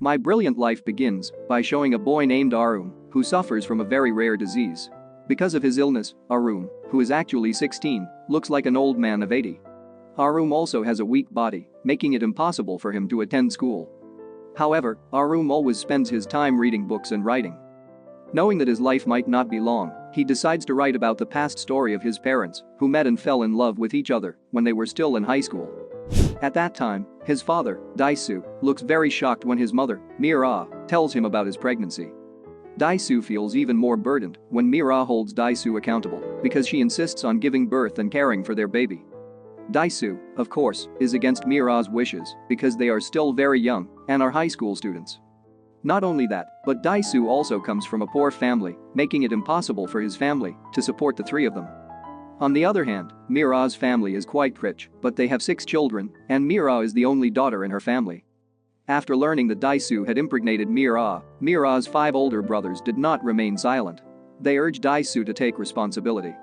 My brilliant life begins by showing a boy named Arum who suffers from a very rare disease. Because of his illness, Arum, who is actually 16, looks like an old man of 80. Arum also has a weak body, making it impossible for him to attend school. However, Arum always spends his time reading books and writing. Knowing that his life might not be long, he decides to write about the past story of his parents, who met and fell in love with each other when they were still in high school. At that time, his father, Dae-su, looks very shocked when his mother, Mira, tells him about his pregnancy. Dae-su feels even more burdened when Mira holds Dae-su accountable because she insists on giving birth and caring for their baby. Dae-su, of course, is against Mira's wishes because they are still very young and are high school students. Not only that, but Dae-su also comes from a poor family, making it impossible for his family to support the three of them. On the other hand, Mira's family is quite rich, but they have 6 children, and Mira is the only daughter in her family. After learning that Dae-su had impregnated Mira, Mira's 5 older brothers did not remain silent. They urged Dae-su to take responsibility.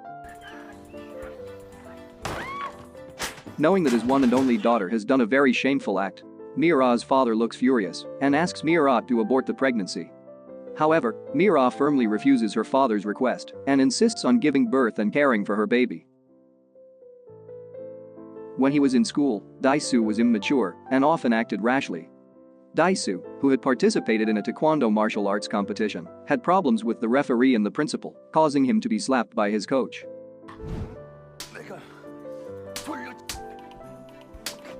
Knowing that his one and only daughter has done a very shameful act, Mira's father looks furious and asks Mira to abort the pregnancy. However, Mira firmly refuses her father's request and insists on giving birth and caring for her baby. When he was in school, Dae-su was immature and often acted rashly. Dae-su, who had participated in a taekwondo martial arts competition, had problems with the referee and the principal, causing him to be slapped by his coach.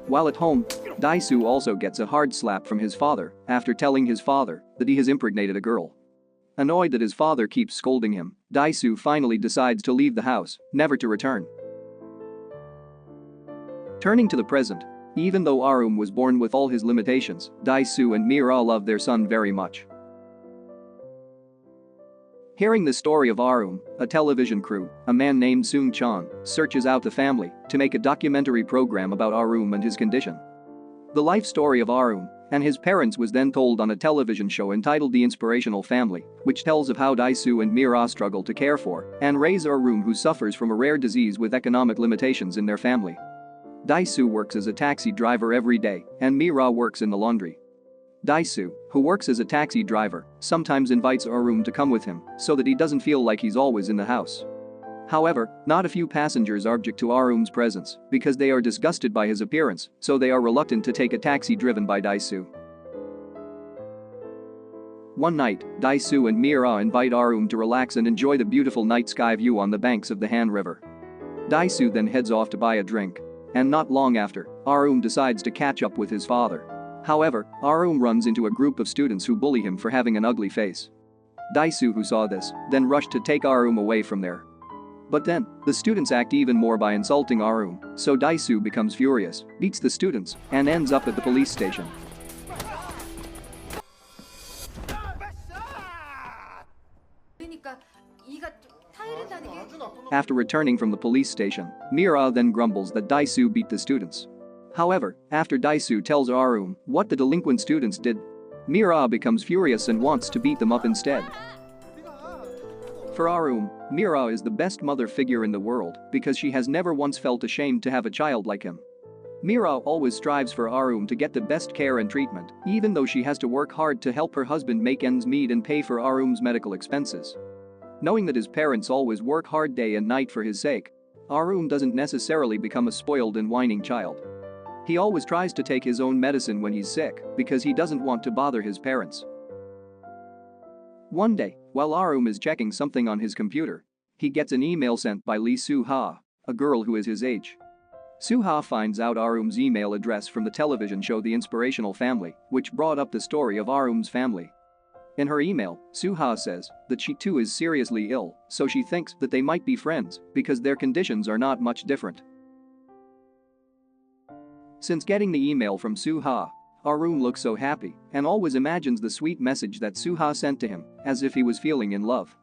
While at home, Dae-su also gets a hard slap from his father after telling his father that he has impregnated a girl. Annoyed that his father keeps scolding him, Dae-su finally decides to leave the house, never to return. Turning to the present, even though Arum was born with all his limitations, Dae-su and Mira love their son very much. Hearing the story of Arum, a television crew, a man named Seung-chan, searches out the family to make a documentary program about Arum and his condition. The life story of Arum and his parents was then told on a television show entitled The Inspirational Family, which tells of how Dae-su and Mira struggle to care for and raise Arum, who suffers from a rare disease with economic limitations in their family. Dae-su works as a taxi driver every day and Mira works in the laundry. Dae-su, who works as a taxi driver, sometimes invites Arum to come with him so that he doesn't feel like he's always in the house. However, not a few passengers object to Arum's presence because they are disgusted by his appearance, so they are reluctant to take a taxi driven by Dae-su. One night, Dae-su and Mira invite Arum to relax and enjoy the beautiful night sky view on the banks of the Han River. Dae-su then heads off to buy a drink. And not long after, Arum decides to catch up with his father. However, Arum runs into a group of students who bully him for having an ugly face. Dae-su, who saw this, then rushed to take Arum away from there. But then, the students act even more by insulting Arum, so Dae-su becomes furious, beats the students, and ends up at the police station. After returning from the police station, Mira then grumbles that Dae-su beat the students. However, after Dae-su tells Arum what the delinquent students did, Mira becomes furious and wants to beat them up instead. For Arum, Mira is the best mother figure in the world because she has never once felt ashamed to have a child like him. Mira always strives for Arum to get the best care and treatment, even though she has to work hard to help her husband make ends meet and pay for Arum's medical expenses. Knowing that his parents always work hard day and night for his sake, Arum doesn't necessarily become a spoiled and whining child. He always tries to take his own medicine when he's sick because he doesn't want to bother his parents. One day, while Arum is checking something on his computer, he gets an email sent by Lee Soo-ha, a girl who is his age. Soo-ha finds out Arum's email address from the television show The Inspirational Family, which brought up the story of Arum's family. In her email, Soo-ha says that she too is seriously ill, so she thinks that they might be friends because their conditions are not much different. Since getting the email from Soo-ha, Arum looks so happy and always imagines the sweet message that Soo-ha sent to him as if he was feeling in love.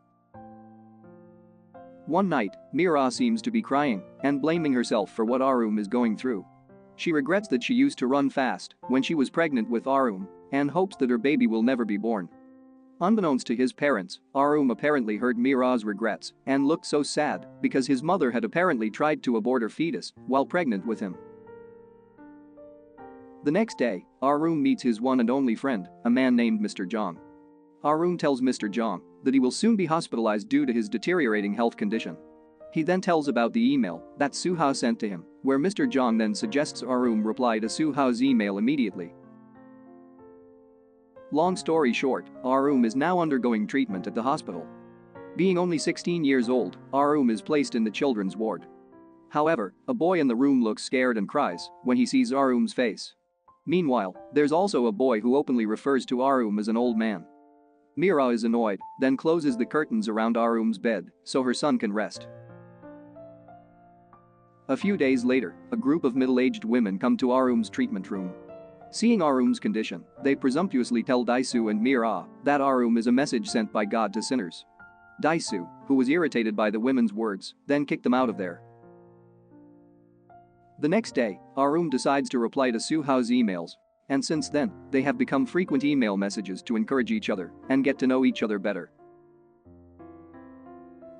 One night, Mira seems to be crying and blaming herself for what Arum is going through. She regrets that she used to run fast when she was pregnant with Arum and hopes that her baby will never be born. Unbeknownst to his parents, Arum apparently heard Mira's regrets and looked so sad because his mother had apparently tried to abort her fetus while pregnant with him. The next day, A-Ruem meets his one and only friend, a man named Mr. Jong. A-Ruem tells Mr. Jong that he will soon be hospitalized due to his deteriorating health condition. He then tells about the email that Soo-ha sent to him, where Mr. Jong then suggests A-Ruem reply to Soo-ha's email immediately. Long story short, A-Ruem is now undergoing treatment at the hospital. Being only 16 years old, A-Ruem is placed in the children's ward. However, a boy in the room looks scared and cries when he sees A-Ruem's face. Meanwhile, there's also a boy who openly refers to A-Ruem as an old man. Mira is annoyed, then closes the curtains around A-Ruem's bed so her son can rest. A few days later, a group of middle-aged women come to A-Ruem's treatment room. Seeing A-Ruem's condition, they presumptuously tell Dae-su and Mira that A-Ruem is a message sent by God to sinners. Dae-su, who was irritated by the women's words, then kicked them out of there. The next day, A-Ruem decides to reply to Soo-ha's emails, and since then, they have become frequent email messages to encourage each other and get to know each other better.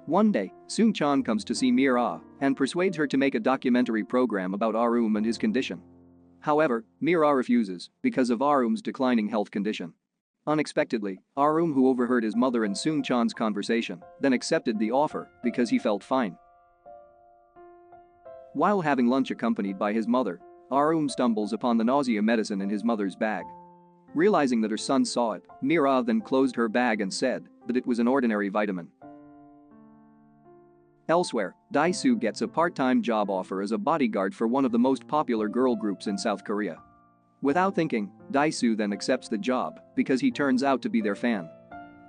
One day, Seung-chan comes to see Mira and persuades her to make a documentary program about A-Ruem and his condition. However, Mira refuses because of A-Ruem's declining health condition. Unexpectedly, A-Ruem, who overheard his mother and Seung-chan's conversation, then accepted the offer because he felt fine. While having lunch accompanied by his mother, A-Ruem stumbles upon the nausea medicine in his mother's bag. Realizing that her son saw it, Mira then closed her bag and said that it was an ordinary vitamin. Elsewhere, Dae-su gets a part-time job offer as a bodyguard for one of the most popular girl groups in South Korea. Without thinking, Dae-su then accepts the job because he turns out to be their fan.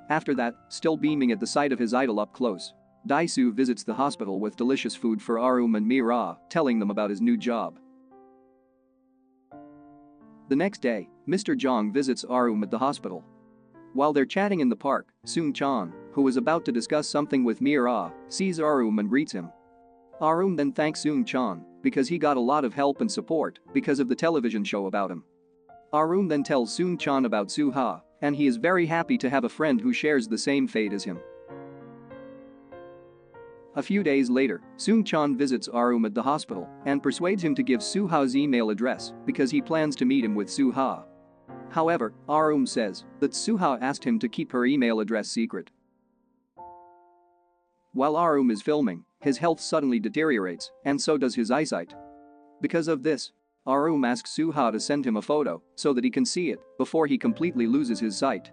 After that, still beaming at the sight of his idol up close, Dae-su visits the hospital with delicious food for A-Ruem and Mira, telling them about his new job. The next day, Mr. Jong visits A-Ruem at the hospital. While they're chatting in the park, Seung-chan, who is about to discuss something with Mira, sees A-Ruem and greets him. A-Ruem then thanks Seung-chan because he got a lot of help and support because of the television show about him. A-Ruem then tells Seung-chan about Soo-ha, and he is very happy to have a friend who shares the same fate as him. A few days later, Seung-chan visits A-Ruem at the hospital and persuades him to give Soo-ha's email address because he plans to meet him with Soo-ha. However, A-Ruem says that Soo-ha asked him to keep her email address secret. While A-Ruem is filming, his health suddenly deteriorates, and so does his eyesight. Because of this, A-Ruem asks Soo-ha to send him a photo so that he can see it before he completely loses his sight.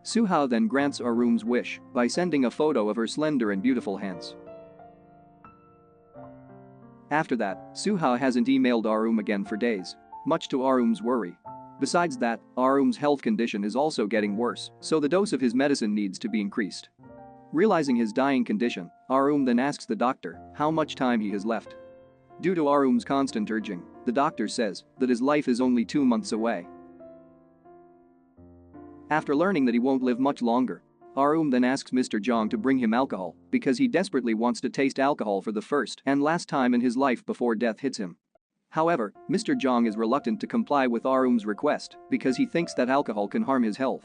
Soo-ha then grants A-Ruem's wish by sending a photo of her slender and beautiful hands. After that, Soo-ha hasn't emailed A-Ruem again for days, much to A-Ruem's worry. Besides that, A-Ruem's health condition is also getting worse, so the dose of his medicine needs to be increased. Realizing his dying condition, A-Ruem then asks the doctor how much time he has left. Due to A-Ruem's constant urging, the doctor says that his life is only 2 months away. After learning that he won't live much longer, A-Ruem then asks Mr. Jong to bring him alcohol because he desperately wants to taste alcohol for the first and last time in his life before death hits him. However, Mr. Jong is reluctant to comply with A-Ruem's request because he thinks that alcohol can harm his health.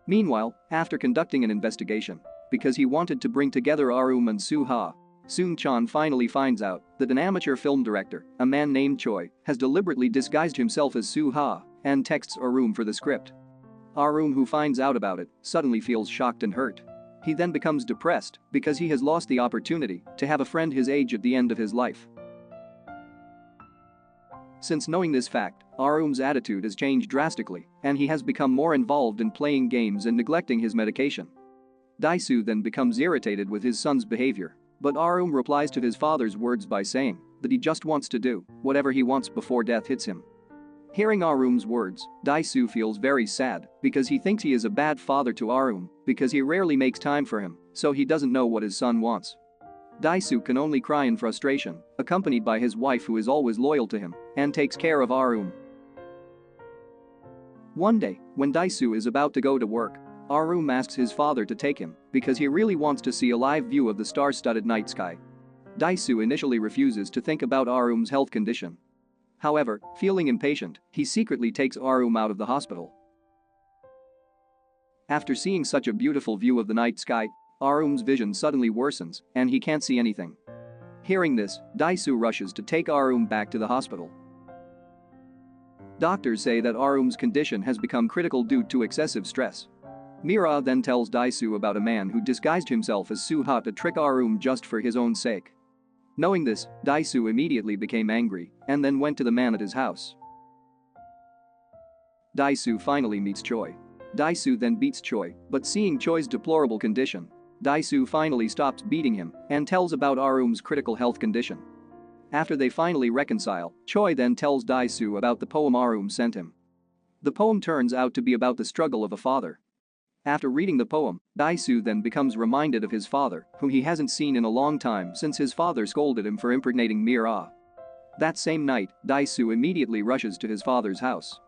Meanwhile, after conducting an investigation, because he wanted to bring together A-Ruem and Soo-ha, Seung-chan finally finds out that an amateur film director, a man named Choi, has deliberately disguised himself as Soo-ha and texts A-Ruem for the script. A-Ruem, who finds out about it, suddenly feels shocked and hurt. He then becomes depressed because he has lost the opportunity to have a friend his age at the end of his life. Since knowing this fact, A-Ruem's attitude has changed drastically, and he has become more involved in playing games and neglecting his medication. Dae-su then becomes irritated with his son's behavior, but A-Ruem replies to his father's words by saying that he just wants to do whatever he wants before death hits him. Hearing A-Ruem's words, Dae-su feels very sad because he thinks he is a bad father to A-Ruem because he rarely makes time for him, so he doesn't know what his son wants. Dae-su can only cry in frustration, accompanied by his wife who is always loyal to him and takes care of A-Ruem. One day, when Dae-su is about to go to work, A-Ruem asks his father to take him because he really wants to see a live view of the star-studded night sky. Dae-su initially refuses to think about A-Ruem's health condition. However, feeling impatient, he secretly takes A-Ruem out of the hospital. After seeing such a beautiful view of the night sky, A-Ruem's vision suddenly worsens and he can't see anything. Hearing this, Dae-su rushes to take A-Ruem back to the hospital. Doctors say that Arum's condition has become critical due to excessive stress. Mira then tells Dae-su about a man who disguised himself as Suha to trick Arum just for his own sake. Knowing this, Dae-su immediately became angry and then went to the man at his house. Dae-su finally meets Choi. Dae-su then beats Choi, but seeing Choi's deplorable condition, Dae-su finally stops beating him and tells about Arum's critical health condition. After they finally reconcile, Choi then tells Dae-su about the poem Arum sent him. The poem turns out to be about the struggle of a father. After reading the poem, Dae-su then becomes reminded of his father, whom he hasn't seen in a long time since his father scolded him for impregnating Mira. That same night, Dae-su immediately rushes to his father's house.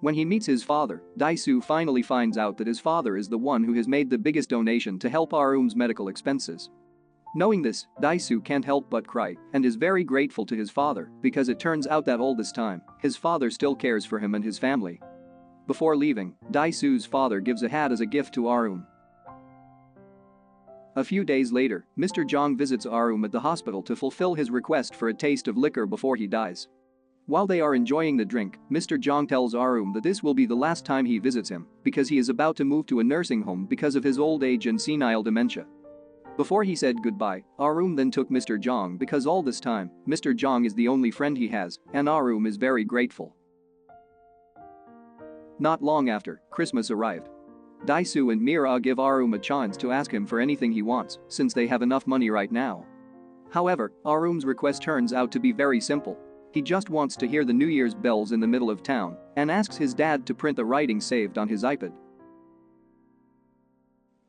When he meets his father, Dae-su finally finds out that his father is the one who has made the biggest donation to help Arum's medical expenses. Knowing this, Dae-su can't help but cry and is very grateful to his father because it turns out that all this time, his father still cares for him and his family. Before leaving, Dae-su's father gives a hat as a gift to Arum. A few days later, Mr. Jong visits Arum at the hospital to fulfill his request for a taste of liquor before he dies. While they are enjoying the drink, Mr. Jong tells Arum that this will be the last time he visits him because he is about to move to a nursing home because of his old age and senile dementia. Before he said goodbye, Arum then took Mr. Jong because all this time, Mr. Jong is the only friend he has, and Arum is very grateful. Not long after, Christmas arrived. Dae-su and Mira give Arum a chance to ask him for anything he wants, since they have enough money right now. However, Arum's request turns out to be very simple. He just wants to hear the New Year's bells in the middle of town and asks his dad to print the writing saved on his iPad.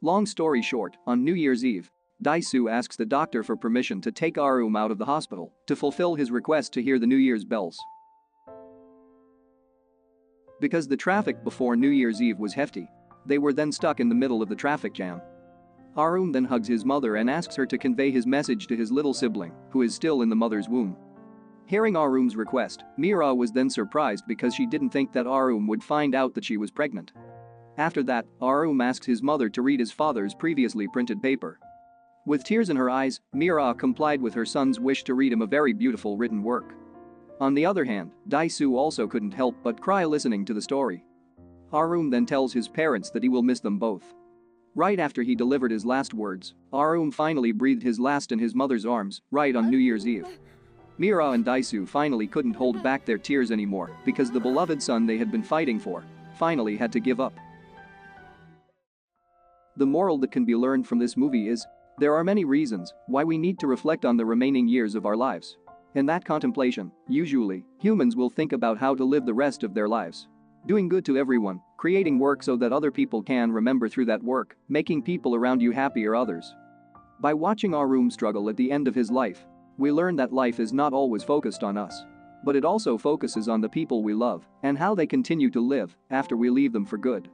Long story short, on New Year's Eve, Dae-su asks the doctor for permission to take Arum out of the hospital to fulfill his request to hear the New Year's bells. Because the traffic before New Year's Eve was hefty, they were then stuck in the middle of the traffic jam. Arum then hugs his mother and asks her to convey his message to his little sibling, who is still in the mother's womb. Hearing Arum's request, Mira was then surprised because she didn't think that Arum would find out that she was pregnant. After that, Arum asks his mother to read his father's previously printed paper. With tears in her eyes, Mira complied with her son's wish to read him a very beautiful written work. On the other hand, Dae-su also couldn't help but cry listening to the story. Arum then tells his parents that he will miss them both. Right after he delivered his last words, Arum finally breathed his last in his mother's arms, right on New Year's Eve. Mira and Dae-su finally couldn't hold back their tears anymore because the beloved son they had been fighting for finally had to give up. The moral that can be learned from this movie is, there are many reasons why we need to reflect on the remaining years of our lives. In that contemplation, usually, humans will think about how to live the rest of their lives. Doing good to everyone, creating work so that other people can remember through that work, making people around you happy or others. By watching Arum struggle at the end of his life, we learn that life is not always focused on us. But it also focuses on the people we love and how they continue to live after we leave them for good.